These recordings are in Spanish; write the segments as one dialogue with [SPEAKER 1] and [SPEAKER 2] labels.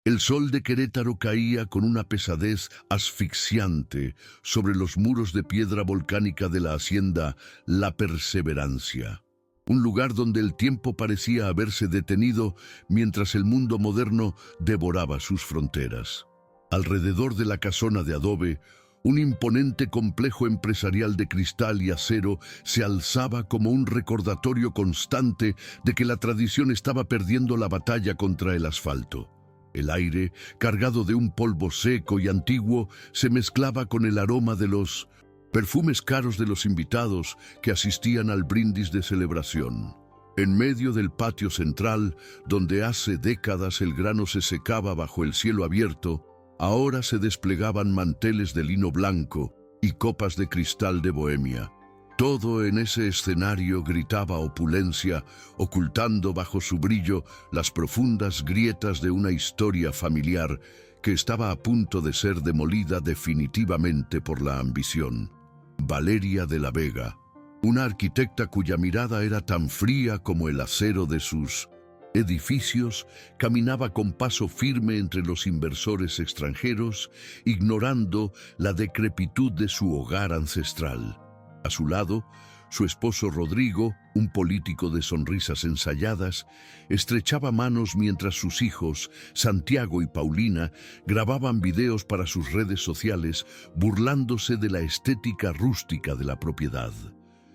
[SPEAKER 1] El sol de Querétaro caía con una pesadez asfixiante sobre los muros de piedra volcánica de la hacienda La Perseverancia, un lugar donde el tiempo parecía haberse detenido mientras el mundo moderno devoraba sus fronteras. Alrededor de la casona de adobe, un imponente complejo empresarial de cristal y acero se alzaba como un recordatorio constante de que la tradición estaba perdiendo la batalla contra el asfalto. El aire, cargado de un polvo seco y antiguo, se mezclaba con el aroma de los perfumes caros de los invitados que asistían al brindis de celebración. En medio del patio central, donde hace décadas el grano se secaba bajo el cielo abierto, ahora se desplegaban manteles de lino blanco y copas de cristal de Bohemia. Todo en ese escenario gritaba opulencia, ocultando bajo su brillo las profundas grietas de una historia familiar que estaba a punto de ser demolida definitivamente por la ambición. Valeria de la Vega, una arquitecta cuya mirada era tan fría como el acero de sus edificios, caminaba con paso firme entre los inversores extranjeros, ignorando la decrepitud de su hogar ancestral. A su lado, su esposo Rodrigo, un político de sonrisas ensayadas, estrechaba manos mientras sus hijos, Santiago y Paulina, grababan videos para sus redes sociales, burlándose de la estética rústica de la propiedad.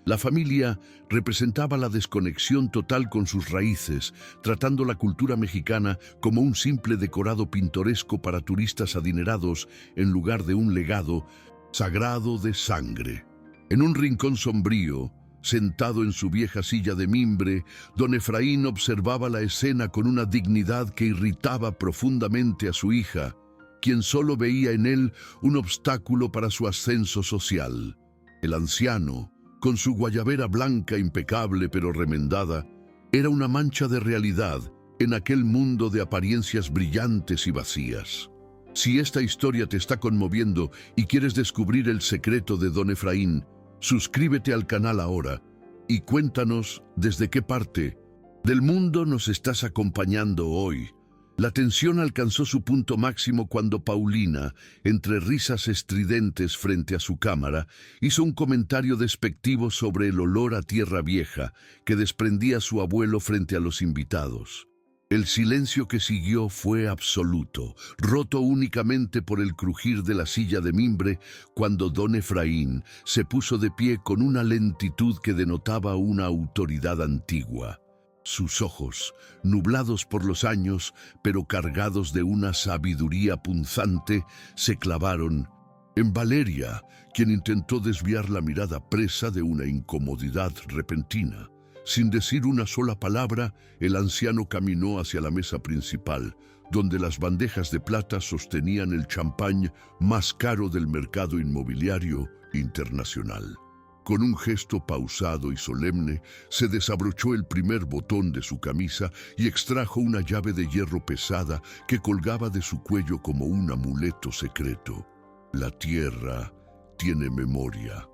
[SPEAKER 1] La familia representaba la desconexión total con sus raíces, tratando la cultura mexicana como un simple decorado pintoresco para turistas adinerados en lugar de un legado sagrado de sangre. En un rincón sombrío, sentado en su vieja silla de mimbre, don Efraín observaba la escena con una dignidad que irritaba profundamente a su hija, quien solo veía en él un obstáculo para su ascenso social. El anciano, con su guayabera blanca impecable pero remendada, era una mancha de realidad en aquel mundo de apariencias brillantes y vacías. Si esta historia te está conmoviendo y quieres descubrir el secreto de don Efraín, suscríbete al canal ahora y cuéntanos desde qué parte del mundo nos estás acompañando hoy. La tensión alcanzó su punto máximo cuando Paulina, entre risas estridentes frente a su cámara, hizo un comentario despectivo sobre el olor a tierra vieja que desprendía su abuelo frente a los invitados. El silencio que siguió fue absoluto, roto únicamente por el crujir de la silla de mimbre cuando don Efraín se puso de pie con una lentitud que denotaba una autoridad antigua. Sus ojos, nublados por los años, pero cargados de una sabiduría punzante, se clavaron en Valeria, quien intentó desviar la mirada presa de una incomodidad repentina. Sin decir una sola palabra, el anciano caminó hacia la mesa principal, donde las bandejas de plata sostenían el champán más caro del mercado inmobiliario internacional. Con un gesto pausado y solemne, se desabrochó el primer botón de su camisa y extrajo una llave de hierro pesada que colgaba de su cuello como un amuleto secreto. La tierra tiene memoria,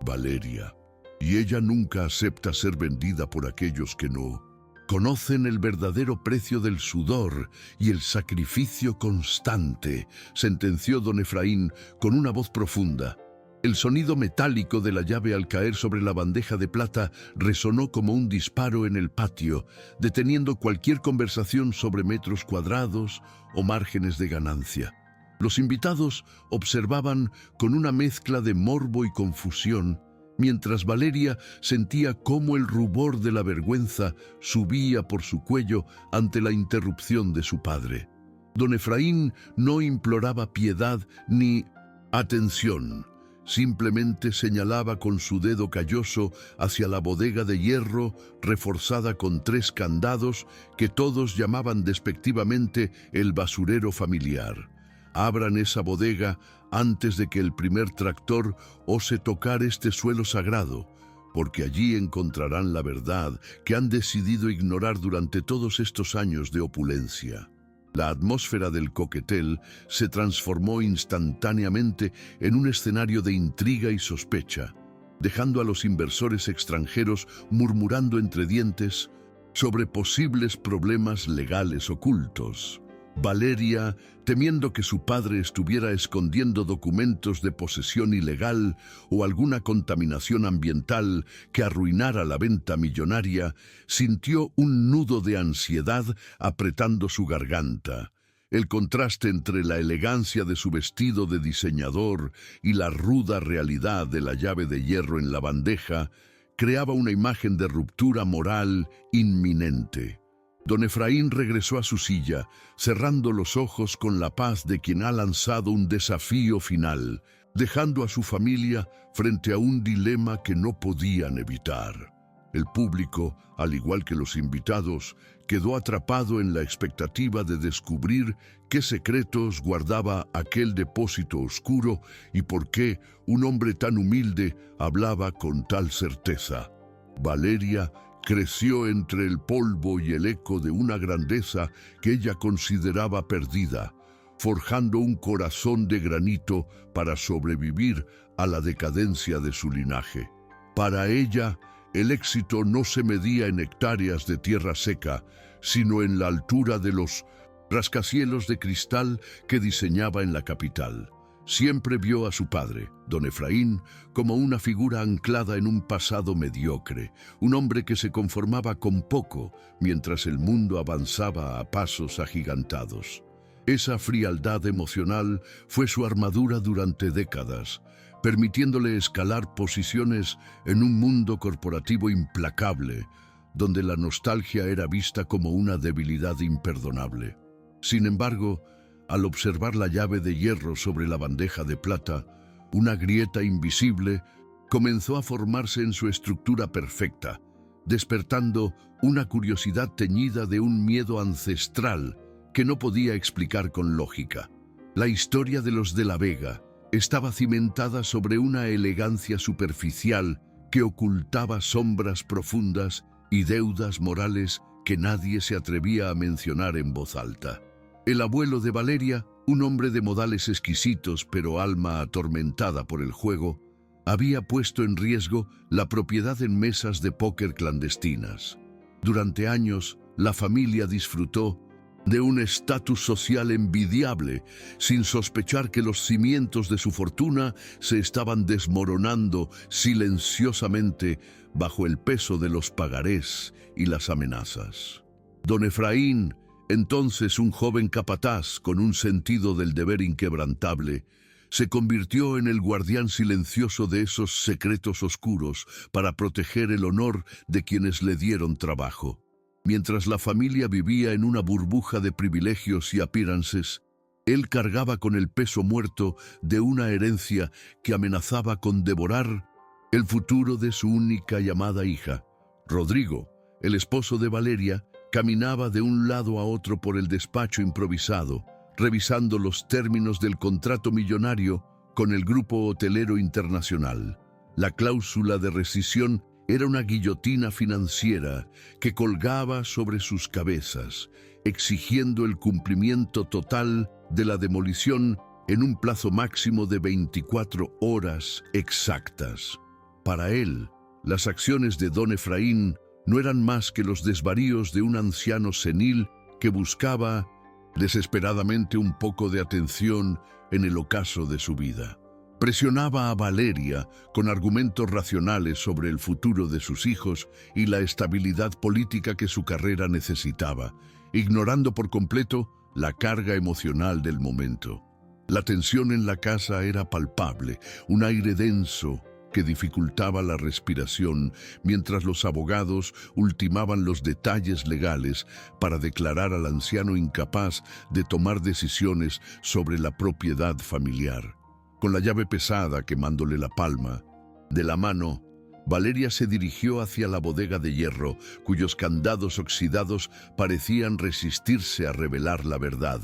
[SPEAKER 1] Valeria, y ella nunca acepta ser vendida por aquellos que no conocen el verdadero precio del sudor y el sacrificio constante, sentenció don Efraín con una voz profunda. El sonido metálico de la llave al caer sobre la bandeja de plata resonó como un disparo en el patio, deteniendo cualquier conversación sobre metros cuadrados o márgenes de ganancia. Los invitados observaban con una mezcla de morbo y confusión, mientras Valeria sentía cómo el rubor de la vergüenza subía por su cuello ante la interrupción de su padre. Don Efraín no imploraba piedad ni atención. Simplemente señalaba con su dedo calloso hacia la bodega de hierro reforzada con 3 candados que todos llamaban despectivamente el basurero familiar. Abran esa bodega antes de que el primer tractor ose tocar este suelo sagrado, porque allí encontrarán la verdad que han decidido ignorar durante todos estos años de opulencia. La atmósfera del coquetel se transformó instantáneamente en un escenario de intriga y sospecha, dejando a los inversores extranjeros murmurando entre dientes sobre posibles problemas legales ocultos. Valeria, temiendo que su padre estuviera escondiendo documentos de posesión ilegal o alguna contaminación ambiental que arruinara la venta millonaria, sintió un nudo de ansiedad apretando su garganta. El contraste entre la elegancia de su vestido de diseñador y la ruda realidad de la llave de hierro en la bandeja creaba una imagen de ruptura moral inminente. Don Efraín regresó a su silla, cerrando los ojos con la paz de quien ha lanzado un desafío final, dejando a su familia frente a un dilema que no podían evitar. El público, al igual que los invitados, quedó atrapado en la expectativa de descubrir qué secretos guardaba aquel depósito oscuro y por qué un hombre tan humilde hablaba con tal certeza. Valeria creció entre el polvo y el eco de una grandeza que ella consideraba perdida, forjando un corazón de granito para sobrevivir a la decadencia de su linaje. Para ella, el éxito no se medía en hectáreas de tierra seca, sino en la altura de los rascacielos de cristal que diseñaba en la capital. Siempre vio a su padre, don Efraín, como una figura anclada en un pasado mediocre, un hombre que se conformaba con poco mientras el mundo avanzaba a pasos agigantados. Esa frialdad emocional fue su armadura durante décadas, permitiéndole escalar posiciones en un mundo corporativo implacable, donde la nostalgia era vista como una debilidad imperdonable. Sin embargo, al observar la llave de hierro sobre la bandeja de plata, una grieta invisible comenzó a formarse en su estructura perfecta, despertando una curiosidad teñida de un miedo ancestral que no podía explicar con lógica. La historia de los de la Vega estaba cimentada sobre una elegancia superficial que ocultaba sombras profundas y deudas morales que nadie se atrevía a mencionar en voz alta. El abuelo de Valeria, un hombre de modales exquisitos pero alma atormentada por el juego, había puesto en riesgo la propiedad en mesas de póker clandestinas. Durante años, la familia disfrutó de un estatus social envidiable, sin sospechar que los cimientos de su fortuna se estaban desmoronando silenciosamente bajo el peso de los pagarés y las amenazas. Don Efraín, entonces un joven capataz con un sentido del deber inquebrantable, se convirtió en el guardián silencioso de esos secretos oscuros para proteger el honor de quienes le dieron trabajo. Mientras la familia vivía en una burbuja de privilegios y appearances, él cargaba con el peso muerto de una herencia que amenazaba con devorar el futuro de su única y amada hija. Rodrigo, el esposo de Valeria, caminaba de un lado a otro por el despacho improvisado, revisando los términos del contrato millonario con el Grupo Hotelero Internacional. La cláusula de rescisión era una guillotina financiera que colgaba sobre sus cabezas, exigiendo el cumplimiento total de la demolición en un plazo máximo de 24 horas exactas. Para él, las acciones de don Efraín no eran más que los desvaríos de un anciano senil que buscaba desesperadamente un poco de atención en el ocaso de su vida. Presionaba a Valeria con argumentos racionales sobre el futuro de sus hijos y la estabilidad política que su carrera necesitaba, ignorando por completo la carga emocional del momento. La tensión en la casa era palpable, un aire denso que dificultaba la respiración mientras los abogados ultimaban los detalles legales para declarar al anciano incapaz de tomar decisiones sobre la propiedad familiar. Con la llave pesada quemándole la palma de la mano, Valeria se dirigió hacia la bodega de hierro, cuyos candados oxidados parecían resistirse a revelar la verdad.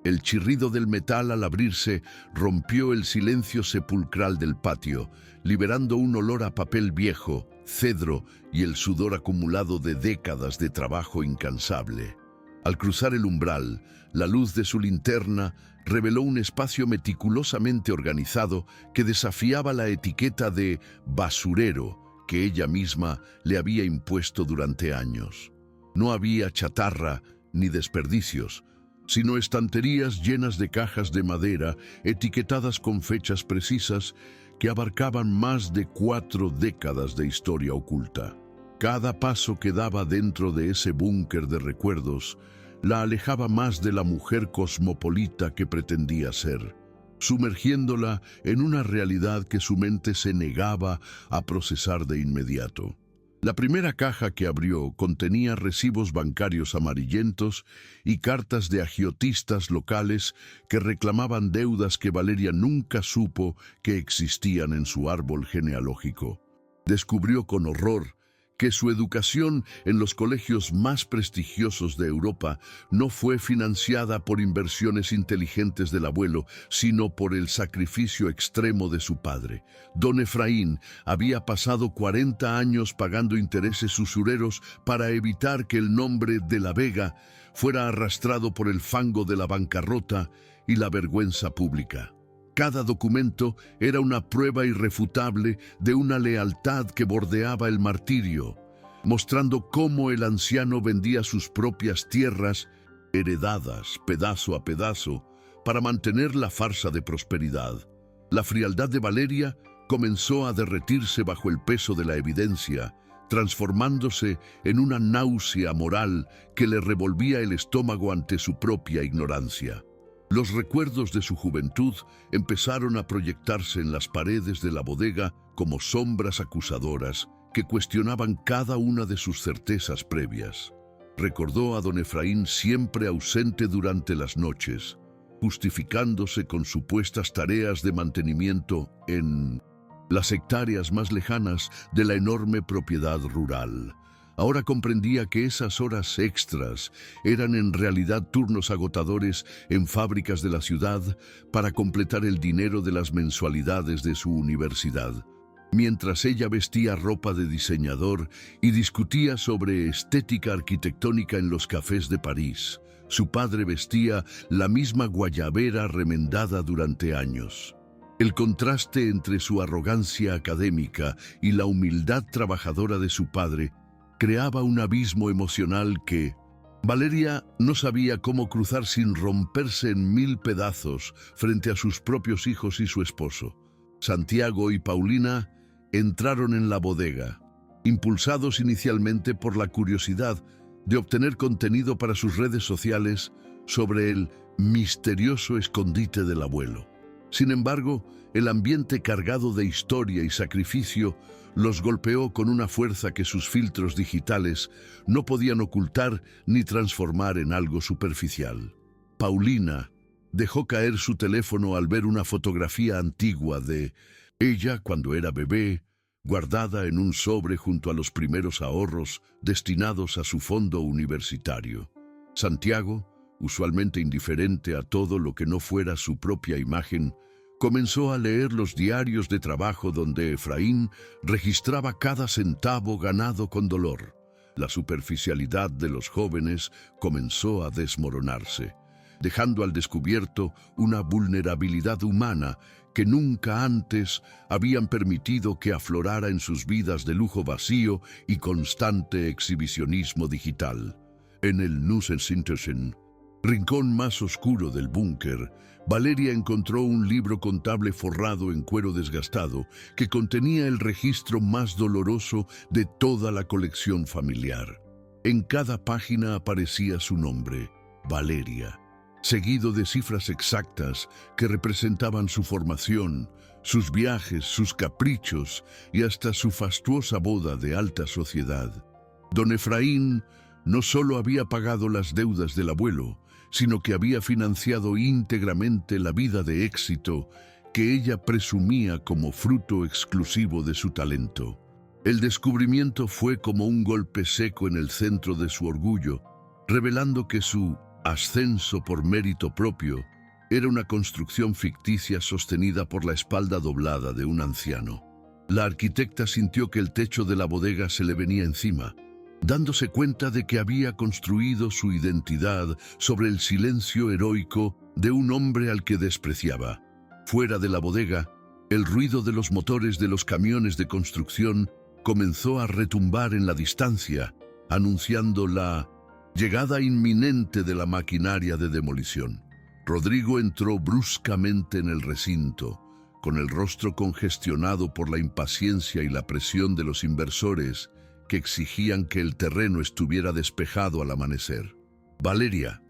[SPEAKER 1] El chirrido del metal al abrirse rompió el silencio sepulcral del patio, liberando un olor a papel viejo, cedro y el sudor acumulado de décadas de trabajo incansable. Al cruzar el umbral, la luz de su linterna reveló un espacio meticulosamente organizado que desafiaba la etiqueta de basurero que ella misma le había impuesto durante años. No había chatarra ni desperdicios, sino estanterías llenas de cajas de madera etiquetadas con fechas precisas que abarcaban más de 4 décadas de historia oculta. Cada paso que daba dentro de ese búnker de recuerdos la alejaba más de la mujer cosmopolita que pretendía ser, sumergiéndola en una realidad que su mente se negaba a procesar de inmediato. La primera caja que abrió contenía recibos bancarios amarillentos y cartas de agiotistas locales que reclamaban deudas que Valeria nunca supo que existían en su árbol genealógico. Descubrió con horror que su educación en los colegios más prestigiosos de Europa no fue financiada por inversiones inteligentes del abuelo, sino por el sacrificio extremo de su padre. Don Efraín había pasado 40 años pagando intereses usureros para evitar que el nombre de la Vega fuera arrastrado por el fango de la bancarrota y la vergüenza pública. Cada documento era una prueba irrefutable de una lealtad que bordeaba el martirio, mostrando cómo el anciano vendía sus propias tierras, heredadas pedazo a pedazo, para mantener la farsa de prosperidad. La frialdad de Valeria comenzó a derretirse bajo el peso de la evidencia, transformándose en una náusea moral que le revolvía el estómago ante su propia ignorancia. Los recuerdos de su juventud empezaron a proyectarse en las paredes de la bodega como sombras acusadoras que cuestionaban cada una de sus certezas previas. Recordó a don Efraín siempre ausente durante las noches, justificándose con supuestas tareas de mantenimiento en las hectáreas más lejanas de la enorme propiedad rural. Ahora comprendía que esas horas extras eran en realidad turnos agotadores en fábricas de la ciudad para completar el dinero de las mensualidades de su universidad. Mientras ella vestía ropa de diseñador y discutía sobre estética arquitectónica en los cafés de París, su padre vestía la misma guayabera remendada durante años. El contraste entre su arrogancia académica y la humildad trabajadora de su padre creaba un abismo emocional que Valeria no sabía cómo cruzar sin romperse en 1000 pedazos frente a sus propios hijos y su esposo. Santiago y Paulina entraron en la bodega, impulsados inicialmente por la curiosidad de obtener contenido para sus redes sociales sobre el misterioso escondite del abuelo. Sin embargo, el ambiente cargado de historia y sacrificio los golpeó con una fuerza que sus filtros digitales no podían ocultar ni transformar en algo superficial. Paulina dejó caer su teléfono al ver una fotografía antigua de ella cuando era bebé, guardada en un sobre junto a los primeros ahorros destinados a su fondo universitario. Santiago, usualmente indiferente a todo lo que no fuera su propia imagen, comenzó a leer los diarios de trabajo donde Efraín registraba cada centavo ganado con dolor. La superficialidad de los jóvenes comenzó a desmoronarse, dejando al descubierto una vulnerabilidad humana que nunca antes habían permitido que aflorara en sus vidas de lujo vacío y constante exhibicionismo digital. En el Nussensintesen, rincón más oscuro del búnker, Valeria encontró un libro contable forrado en cuero desgastado que contenía el registro más doloroso de toda la colección familiar. En cada página aparecía su nombre, Valeria, seguido de cifras exactas que representaban su formación, sus viajes, sus caprichos y hasta su fastuosa boda de alta sociedad. Don Efraín no solo había pagado las deudas del abuelo, sino que había financiado íntegramente la vida de éxito que ella presumía como fruto exclusivo de su talento. El descubrimiento fue como un golpe seco en el centro de su orgullo, revelando que su ascenso por mérito propio era una construcción ficticia sostenida por la espalda doblada de un anciano. La arquitecta sintió que el techo de la bodega se le venía encima, dándose cuenta de que había construido su identidad sobre el silencio heroico de un hombre al que despreciaba. Fuera de la bodega, el ruido de los motores de los camiones de construcción comenzó a retumbar en la distancia, anunciando la Llegada inminente de la maquinaria de demolición. Rodrigo entró bruscamente en el recinto, con el rostro congestionado por la impaciencia y la presión de los inversores que exigían que el terreno estuviera despejado al amanecer. Valeria,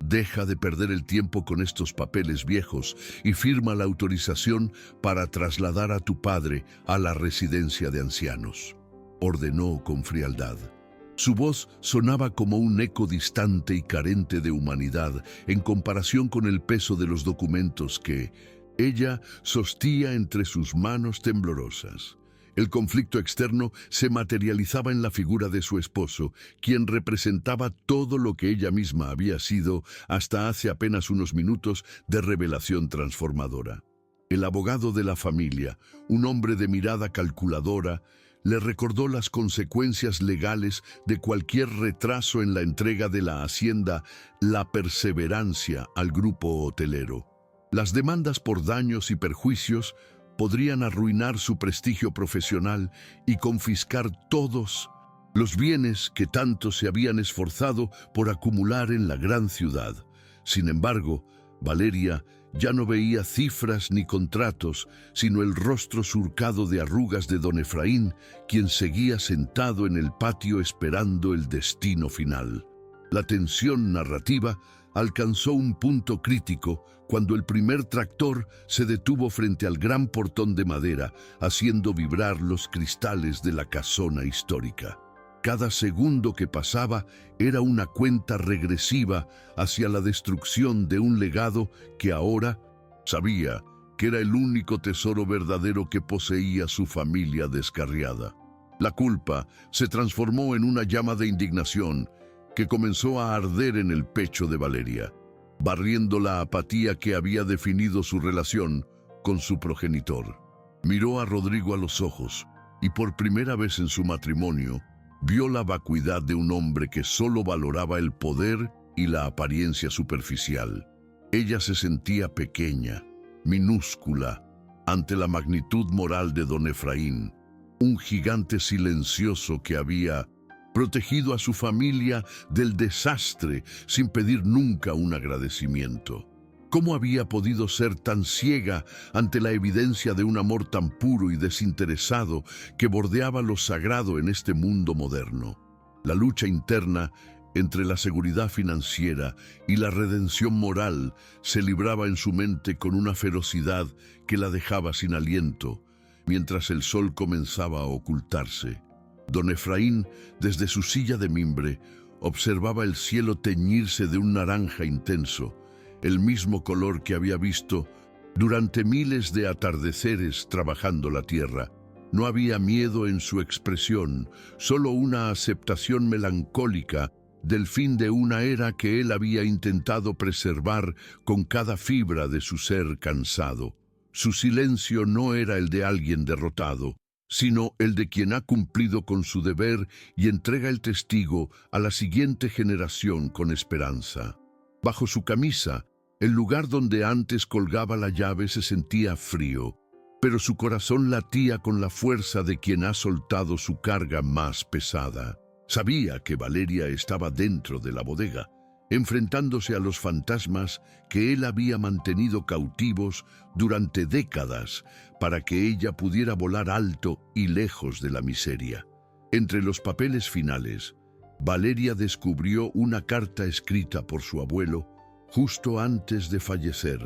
[SPEAKER 1] deja de perder el tiempo con estos papeles viejos y firma la autorización para trasladar a tu padre a la residencia de ancianos, ordenó con frialdad. Su voz sonaba como un eco distante y carente de humanidad en comparación con el peso de los documentos que ella sostía entre sus manos temblorosas. El conflicto externo se materializaba en la figura de su esposo, quien representaba todo lo que ella misma había sido hasta hace apenas unos minutos de revelación transformadora. El abogado de la familia, un hombre de mirada calculadora, le recordó las consecuencias legales de cualquier retraso en la entrega de la hacienda La Perseverancia al grupo hotelero. Las demandas por daños y perjuicios podrían arruinar su prestigio profesional y confiscar todos los bienes que tanto se habían esforzado por acumular en la gran ciudad. Sin embargo, Valeria ya no veía cifras ni contratos, sino el rostro surcado de arrugas de don Efraín, quien seguía sentado en el patio esperando el destino final. La tensión narrativa alcanzó un punto crítico cuando el primer tractor se detuvo frente al gran portón de madera, haciendo vibrar los cristales de la casona histórica. Cada segundo que pasaba era una cuenta regresiva hacia la destrucción de un legado que ahora sabía que era el único tesoro verdadero que poseía su familia descarriada. La culpa se transformó en una llama de indignación que comenzó a arder en el pecho de Valeria, barriendo la apatía que había definido su relación con su progenitor. Miró a Rodrigo a los ojos y por primera vez en su matrimonio vio la vacuidad de un hombre que solo valoraba el poder y la apariencia superficial. Ella se sentía pequeña, minúscula, ante la magnitud moral de don Efraín, un gigante silencioso que había protegido a su familia del desastre sin pedir nunca un agradecimiento. ¿Cómo había podido ser tan ciega ante la evidencia de un amor tan puro y desinteresado que bordeaba lo sagrado en este mundo moderno? La lucha interna entre la seguridad financiera y la redención moral se libraba en su mente con una ferocidad que la dejaba sin aliento, mientras el sol comenzaba a ocultarse. Don Efraín, desde su silla de mimbre, observaba el cielo teñirse de un naranja intenso, el mismo color que había visto durante miles de atardeceres trabajando la tierra. No había miedo en su expresión, solo una aceptación melancólica del fin de una era que él había intentado preservar con cada fibra de su ser cansado. Su silencio no era el de alguien derrotado, sino el de quien ha cumplido con su deber y entrega el testigo a la siguiente generación con esperanza. Bajo su camisa, el lugar donde antes colgaba la llave se sentía frío, pero su corazón latía con la fuerza de quien ha soltado su carga más pesada. Sabía que Valeria estaba dentro de la bodega, enfrentándose a los fantasmas que él había mantenido cautivos durante décadas para que ella pudiera volar alto y lejos de la miseria. Entre los papeles finales, Valeria descubrió una carta escrita por su abuelo justo antes de fallecer,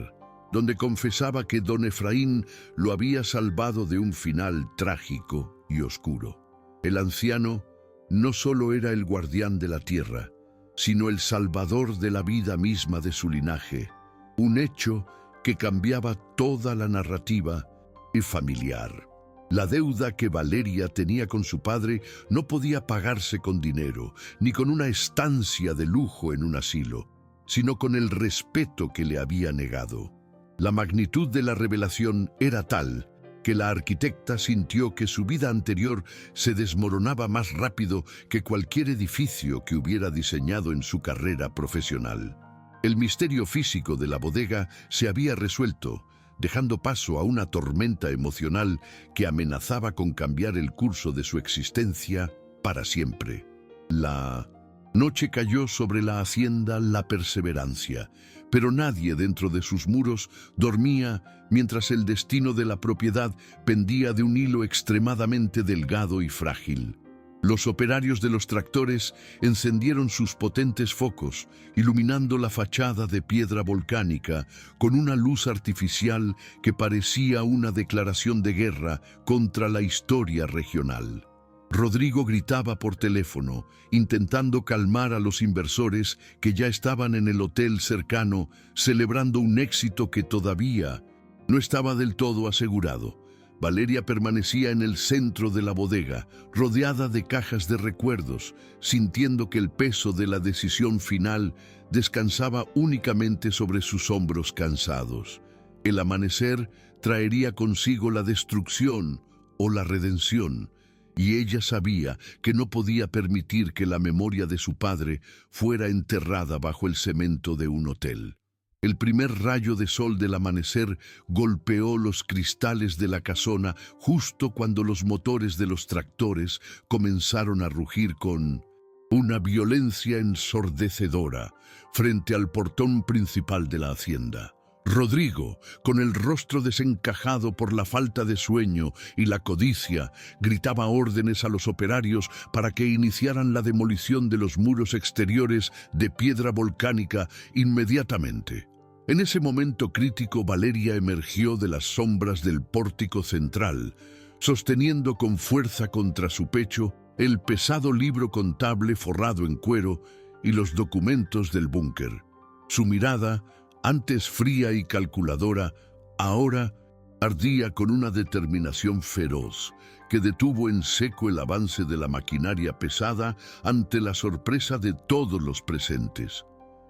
[SPEAKER 1] donde confesaba que don Efraín lo había salvado de un final trágico y oscuro. El anciano no solo era el guardián de la tierra, sino el salvador de la vida misma de su linaje, un hecho que cambiaba toda la narrativa y familiar. La deuda que Valeria tenía con su padre no podía pagarse con dinero, ni con una estancia de lujo en un asilo, sino con el respeto que le había negado. La magnitud de la revelación era tal que la arquitecta sintió que su vida anterior se desmoronaba más rápido que cualquier edificio que hubiera diseñado en su carrera profesional. El misterio físico de la bodega se había resuelto, dejando paso a una tormenta emocional que amenazaba con cambiar el curso de su existencia para siempre. La Noche cayó sobre la hacienda La Perseverancia, pero nadie dentro de sus muros dormía mientras el destino de la propiedad pendía de un hilo extremadamente delgado y frágil. Los operarios de los tractores encendieron sus potentes focos, iluminando la fachada de piedra volcánica con una luz artificial que parecía una declaración de guerra contra la historia regional. Rodrigo gritaba por teléfono, intentando calmar a los inversores que ya estaban en el hotel cercano, celebrando un éxito que todavía no estaba del todo asegurado. Valeria permanecía en el centro de la bodega, rodeada de cajas de recuerdos, sintiendo que el peso de la decisión final descansaba únicamente sobre sus hombros cansados. El amanecer traería consigo la destrucción o la redención, y ella sabía que no podía permitir que la memoria de su padre fuera enterrada bajo el cemento de un hotel. El primer rayo de sol del amanecer golpeó los cristales de la casona justo cuando los motores de los tractores comenzaron a rugir con una violencia ensordecedora frente al portón principal de la hacienda. Rodrigo, con el rostro desencajado por la falta de sueño y la codicia, gritaba órdenes a los operarios para que iniciaran la demolición de los muros exteriores de piedra volcánica inmediatamente. En ese momento crítico, Valeria emergió de las sombras del pórtico central, sosteniendo con fuerza contra su pecho el pesado libro contable forrado en cuero y los documentos del búnker. Su mirada, antes fría y calculadora, ahora ardía con una determinación feroz que detuvo en seco el avance de la maquinaria pesada ante la sorpresa de todos los presentes.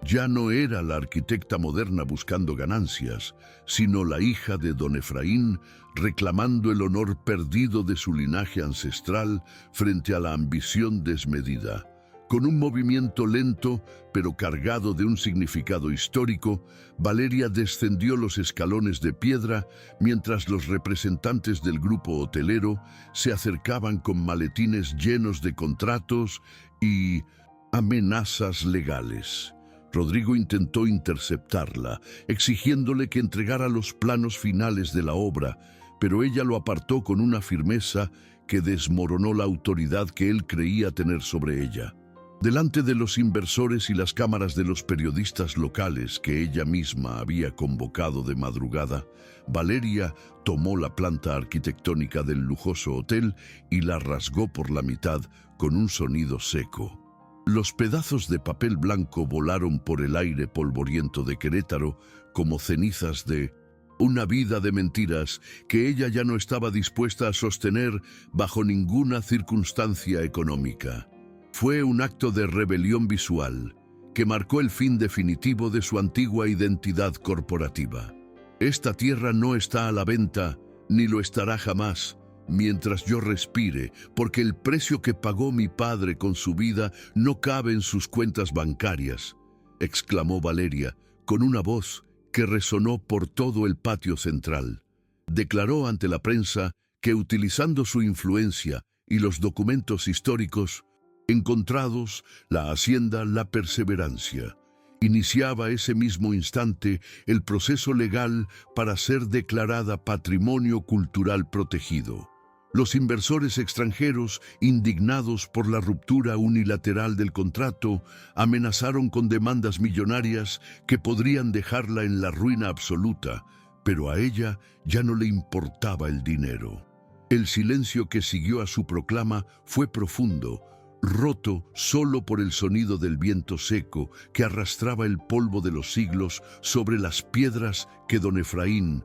[SPEAKER 1] Ya no era la arquitecta moderna buscando ganancias, sino la hija de don Efraín reclamando el honor perdido de su linaje ancestral frente a la ambición desmedida. Con un movimiento lento, pero cargado de un significado histórico, Valeria descendió los escalones de piedra mientras los representantes del grupo hotelero se acercaban con maletines llenos de contratos y amenazas legales. Rodrigo intentó interceptarla, exigiéndole que entregara los planos finales de la obra, pero ella lo apartó con una firmeza que desmoronó la autoridad que él creía tener sobre ella. Delante de los inversores y las cámaras de los periodistas locales que ella misma había convocado de madrugada, Valeria tomó la planta arquitectónica del lujoso hotel y la rasgó por la mitad con un sonido seco. Los pedazos de papel blanco volaron por el aire polvoriento de Querétaro como cenizas de una vida de mentiras que ella ya no estaba dispuesta a sostener bajo ninguna circunstancia económica. Fue un acto de rebelión visual que marcó el fin definitivo de su antigua identidad corporativa. Esta tierra no está a la venta, ni lo estará jamás, mientras yo respire, porque el precio que pagó mi padre con su vida no cabe en sus cuentas bancarias, exclamó Valeria, con una voz que resonó por todo el patio central. Declaró ante la prensa que, utilizando su influencia y los documentos históricos encontrados, la hacienda La Perseverancia iniciaba ese mismo instante el proceso legal para ser declarada Patrimonio Cultural Protegido. Los inversores extranjeros, indignados por la ruptura unilateral del contrato, amenazaron con demandas millonarias que podrían dejarla en la ruina absoluta, pero a ella ya no le importaba el dinero. El silencio que siguió a su proclama fue profundo, roto solo por el sonido del viento seco que arrastraba el polvo de los siglos sobre las piedras que don Efraín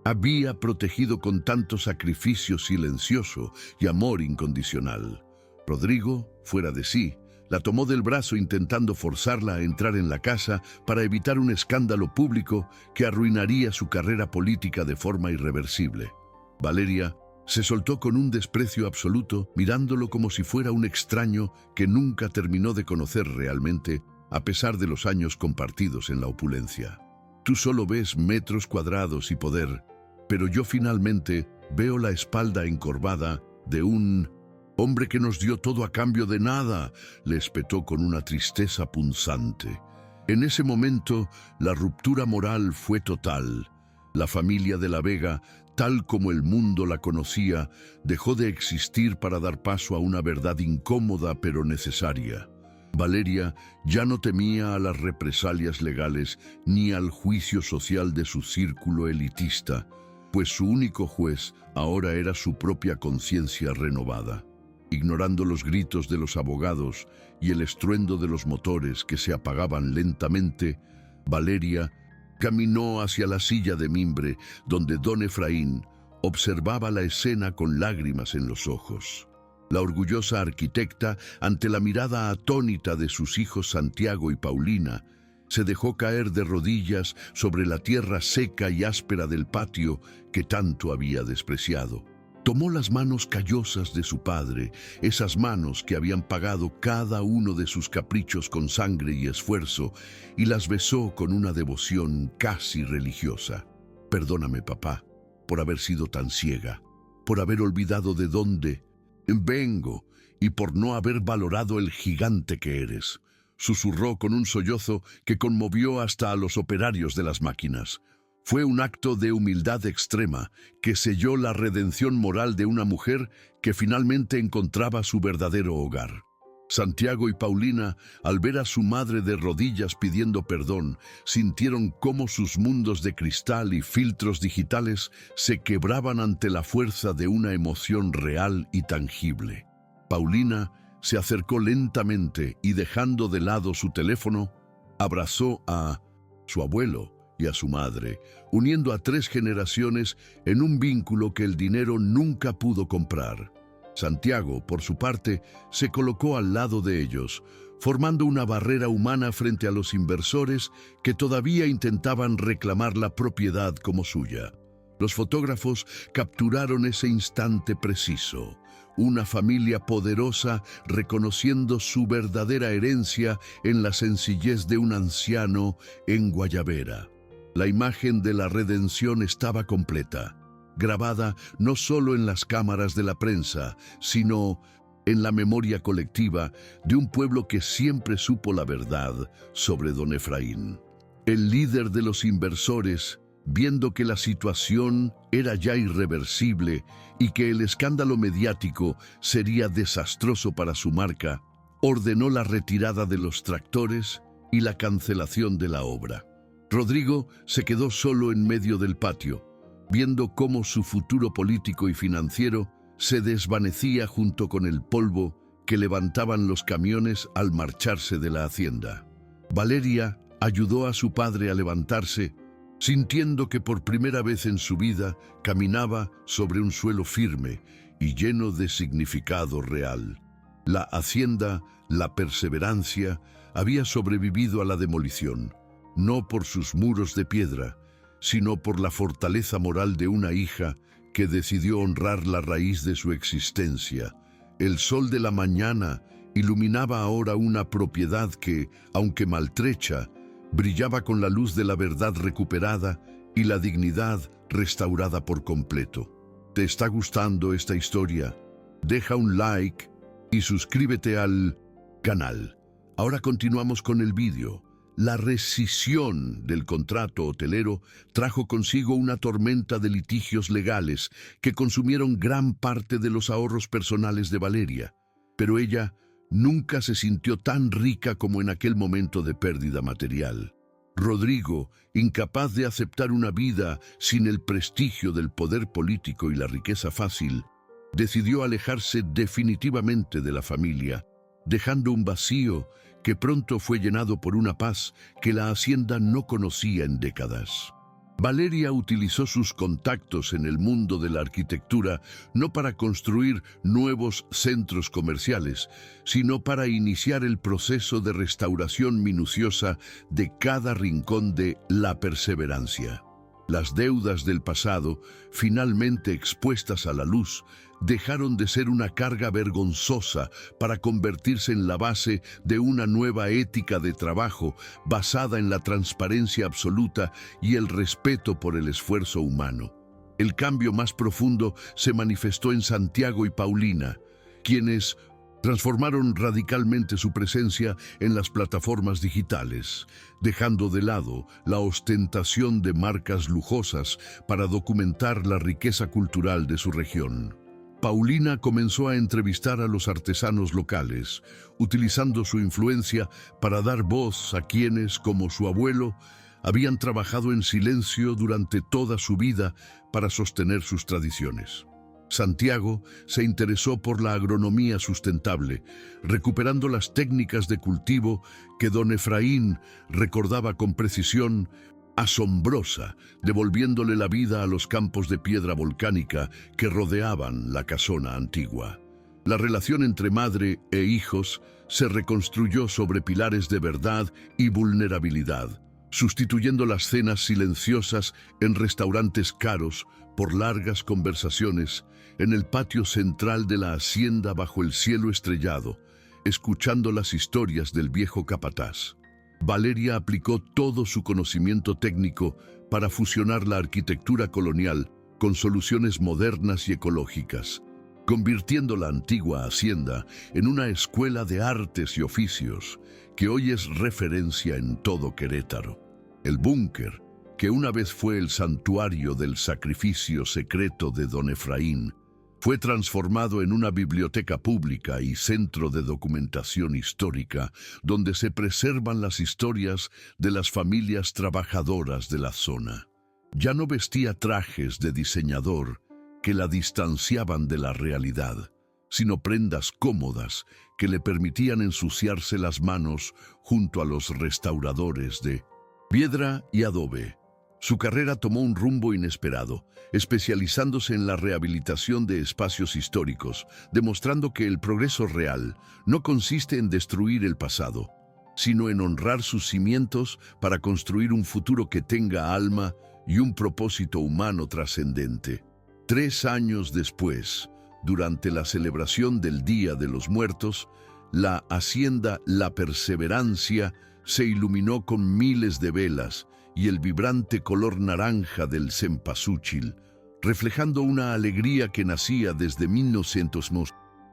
[SPEAKER 1] había protegido con tanto sacrificio silencioso y amor incondicional. Rodrigo, fuera de sí, la tomó del brazo intentando forzarla a entrar en la casa para evitar un escándalo público que arruinaría su carrera política de forma irreversible. Valeria se soltó con un desprecio absoluto, mirándolo como si fuera un extraño que nunca terminó de conocer realmente, a pesar de los años compartidos en la opulencia. Tú solo ves metros cuadrados y poder, pero yo finalmente veo la espalda encorvada de un Hombre que nos dio todo a cambio de nada, le espetó con una tristeza punzante. En ese momento, la ruptura moral fue total. La familia de la Vega, tal como el mundo la conocía, dejó de existir para dar paso a una verdad incómoda pero necesaria. Valeria ya no temía a las represalias legales ni al juicio social de su círculo elitista, pues su único juez ahora era su propia conciencia renovada. Ignorando los gritos de los abogados y el estruendo de los motores que se apagaban lentamente, Valeria caminó hacia la silla de mimbre donde don Efraín observaba la escena con lágrimas en los ojos. La orgullosa arquitecta, ante la mirada atónita de sus hijos Santiago y Paulina, se dejó caer de rodillas sobre la tierra seca y áspera del patio que tanto había despreciado. Tomó las manos callosas de su padre, esas manos que habían pagado cada uno de sus caprichos con sangre y esfuerzo, y las besó con una devoción casi religiosa. Perdóname, papá, por haber sido tan ciega, por haber olvidado de dónde vengo y por no haber valorado el gigante que eres, susurró con un sollozo que conmovió hasta a los operarios de las máquinas. Fue un acto de humildad extrema que selló la redención moral de una mujer que finalmente encontraba su verdadero hogar. Santiago y Paulina, al ver a su madre de rodillas pidiendo perdón, sintieron cómo sus mundos de cristal y filtros digitales se quebraban ante la fuerza de una emoción real y tangible. Paulina se acercó lentamente y, dejando de lado su teléfono, abrazó a su abuelo y a su madre, uniendo a 3 generaciones en un vínculo que el dinero nunca pudo comprar. Santiago, por su parte, se colocó al lado de ellos, formando una barrera humana frente a los inversores que todavía intentaban reclamar la propiedad como suya. Los fotógrafos capturaron ese instante preciso. Una familia poderosa reconociendo su verdadera herencia en la sencillez de un anciano en Guayabera. La imagen de la redención estaba completa, grabada no solo en las cámaras de la prensa, sino en la memoria colectiva de un pueblo que siempre supo la verdad sobre don Efraín. El líder de los inversores, viendo que la situación era ya irreversible y que el escándalo mediático sería desastroso para su marca, ordenó la retirada de los tractores y la cancelación de la obra. Rodrigo se quedó solo en medio del patio, viendo cómo su futuro político y financiero se desvanecía junto con el polvo que levantaban los camiones al marcharse de la hacienda. Valeria ayudó a su padre a levantarse, sintiendo que por primera vez en su vida caminaba sobre un suelo firme y lleno de significado real. La hacienda, la perseverancia, había sobrevivido a la demolición, no por sus muros de piedra, sino por la fortaleza moral de una hija que decidió honrar la raíz de su existencia. El sol de la mañana iluminaba ahora una propiedad que, aunque maltrecha, brillaba con la luz de la verdad recuperada y la dignidad restaurada por completo. ¿Te está gustando esta historia? Deja un like y suscríbete al canal. Ahora continuamos con el vídeo. La rescisión del contrato hotelero trajo consigo una tormenta de litigios legales que consumieron gran parte de los ahorros personales de Valeria, pero ella nunca se sintió tan rica como en aquel momento de pérdida material. Rodrigo, incapaz de aceptar una vida sin el prestigio del poder político y la riqueza fácil, decidió alejarse definitivamente de la familia, dejando un vacío que pronto fue llenado por una paz que la hacienda no conocía en décadas. Valeria utilizó sus contactos en el mundo de la arquitectura no para construir nuevos centros comerciales, sino para iniciar el proceso de restauración minuciosa de cada rincón de La Perseverancia. Las deudas del pasado, finalmente expuestas a la luz, dejaron de ser una carga vergonzosa para convertirse en la base de una nueva ética de trabajo basada en la transparencia absoluta y el respeto por el esfuerzo humano. El cambio más profundo se manifestó en Santiago y Paulina, quienes transformaron radicalmente su presencia en las plataformas digitales, dejando de lado la ostentación de marcas lujosas para documentar la riqueza cultural de su región. Paulina comenzó a entrevistar a los artesanos locales, utilizando su influencia para dar voz a quienes, como su abuelo, habían trabajado en silencio durante toda su vida para sostener sus tradiciones. Santiago se interesó por la agronomía sustentable, recuperando las técnicas de cultivo que don Efraín recordaba con precisión asombrosa, devolviéndole la vida a los campos de piedra volcánica que rodeaban la casona antigua. La relación entre madre e hijos se reconstruyó sobre pilares de verdad y vulnerabilidad, sustituyendo las cenas silenciosas en restaurantes caros por largas conversaciones en el patio central de la hacienda bajo el cielo estrellado, escuchando las historias del viejo capataz. Valeria aplicó todo su conocimiento técnico para fusionar la arquitectura colonial con soluciones modernas y ecológicas, convirtiendo la antigua hacienda en una escuela de artes y oficios que hoy es referencia en todo Querétaro. El búnker, que una vez fue el santuario del sacrificio secreto de don Efraín, fue transformado en una biblioteca pública y centro de documentación histórica donde se preservan las historias de las familias trabajadoras de la zona. Ya no vestía trajes de diseñador que la distanciaban de la realidad, sino prendas cómodas que le permitían ensuciarse las manos junto a los restauradores de piedra y adobe. Su carrera tomó un rumbo inesperado, especializándose en la rehabilitación de espacios históricos, demostrando que el progreso real no consiste en destruir el pasado, sino en honrar sus cimientos para construir un futuro que tenga alma y un propósito humano trascendente. 3 años después, durante la celebración del Día de los Muertos, la hacienda La Perseverancia se iluminó con miles de velas y el vibrante color naranja del cempasúchil, reflejando una alegría que nacía desde 1900,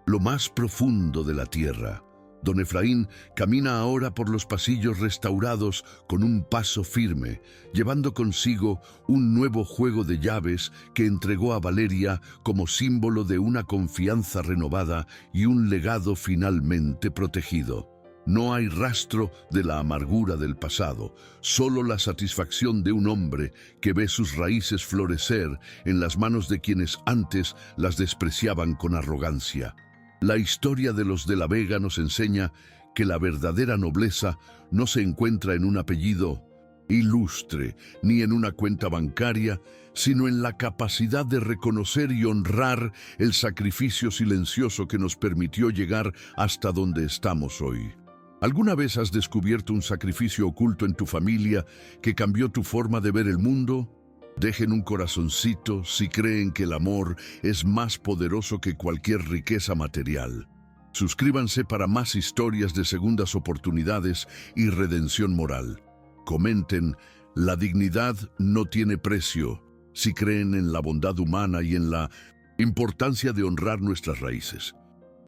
[SPEAKER 1] lo más profundo de la tierra. Don Efraín camina ahora por los pasillos restaurados con un paso firme, llevando consigo un nuevo juego de llaves que entregó a Valeria como símbolo de una confianza renovada y un legado finalmente protegido. No hay rastro de la amargura del pasado, solo la satisfacción de un hombre que ve sus raíces florecer en las manos de quienes antes las despreciaban con arrogancia. La historia de los de la Vega nos enseña que la verdadera nobleza no se encuentra en un apellido ilustre ni en una cuenta bancaria, sino en la capacidad de reconocer y honrar el sacrificio silencioso que nos permitió llegar hasta donde estamos hoy. ¿Alguna vez has descubierto un sacrificio oculto en tu familia que cambió tu forma de ver el mundo? Dejen un corazoncito si creen que el amor es más poderoso que cualquier riqueza material. Suscríbanse para más historias de segundas oportunidades y redención moral. Comenten, la dignidad no tiene precio, si creen en la bondad humana y en la importancia de honrar nuestras raíces.